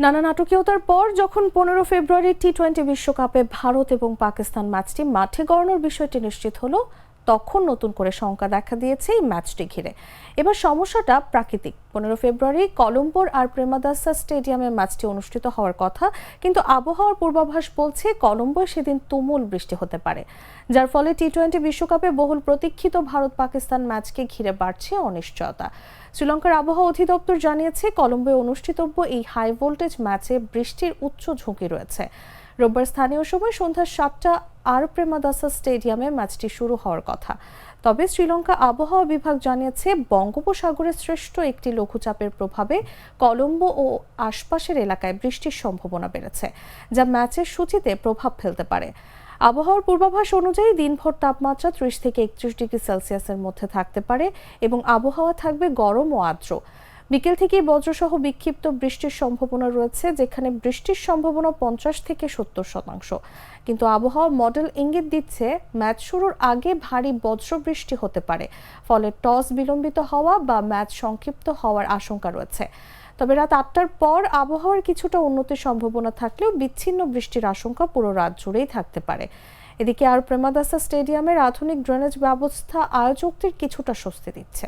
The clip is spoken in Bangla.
নানা নাটকীয়তার পর যখন 15 ফেব্রুয়ারি টি-20 বিশ্বকাপে ভারত এবং পাকিস্তান ম্যাচটি মাঠে গড়ানোর বিষয়টি নিশ্চিত হলো, তখন নতুন করে শঙ্কা দেখা দিয়েছে এই ম্যাচটি ঘিরে। এবার সমস্যাটা প্রাকৃতিক। 15 ফেব্রুয়ারি কলম্বোর আর প্রেমাদাসা স্টেডিয়ামে ম্যাচটি অনুষ্ঠিত হওয়ার কথা, কিন্তু আবহাওয়ার পূর্বাভাস বলছে কলম্বোয় সেদিন তুমুল বৃষ্টি হতে পারে, যার ফলে টি-20 বিশ্বকাপে বহুল প্রতীক্ষিত ভারত পাকিস্তান ম্যাচকে ঘিরে বাড়ছে অনিশ্চয়তা। শ্রীলঙ্কার আবহাওয়া অধিদপ্তর জানিয়েছে কলম্বোয় অনুষ্ঠিতব্য এই হাই ভোল্টেজ ম্যাচে বৃষ্টির উচ্চ ঝুঁকি রয়েছে। রোববার স্থানীয় সময় সন্ধ্যা 7টা আর প্রেমাদাসা স্টেডিয়ামে ম্যাচটি শুরু হওয়ার কথা। তবে শ্রীলঙ্কা আবহাওয়া বিভাগ জানিয়েছে বঙ্গোপসাগরে সৃষ্ট একটি লঘুচাপের প্রভাবে কলম্বো ও আশপাশের এলাকায় বৃষ্টির সম্ভাবনা বেড়েছে, যা ম্যাচের সূচিতে প্রভাব ফেলতে পারে। আবহাওয়ার পূর্বাভাস অনুযায়ী দিনভর তাপমাত্রা 30 থেকে 31 ডিগ্রি সেলসিয়াসের মধ্যে থাকতে পারে এবং আবহাওয়া থাকবে গরম ও আর্দ্র। বিকেল থেকে বজ্রসহ বিক্ষিপ্ত বৃষ্টির সম্ভাবনা রয়েছে, যেখানে বৃষ্টির সম্ভাবনা 50 থেকে 70%। কিন্তু আবহাওয়া মডেল ইঙ্গিত দিচ্ছে ম্যাচ শুরুর আগে ভারী বজ্রবৃষ্টি হতে পারে, ফলে টস বিলম্বিত হওয়া বা ম্যাচ সংক্ষিপ্ত হওয়ার আশঙ্কা রয়েছে। তবে রাত 8টার পর আবহাওয়ার কিছুটা উন্নতির সম্ভাবনা থাকলেও বিচ্ছিন্ন বৃষ্টির আশঙ্কা পুরো রাত জুড়েই থাকতে পারে। এদিকে আর প্রেমাদাসা স্টেডিয়ামের আধুনিক ড্রেনেজ ব্যবস্থা আয়োজকদের কিছুটা স্বস্তি দিচ্ছে।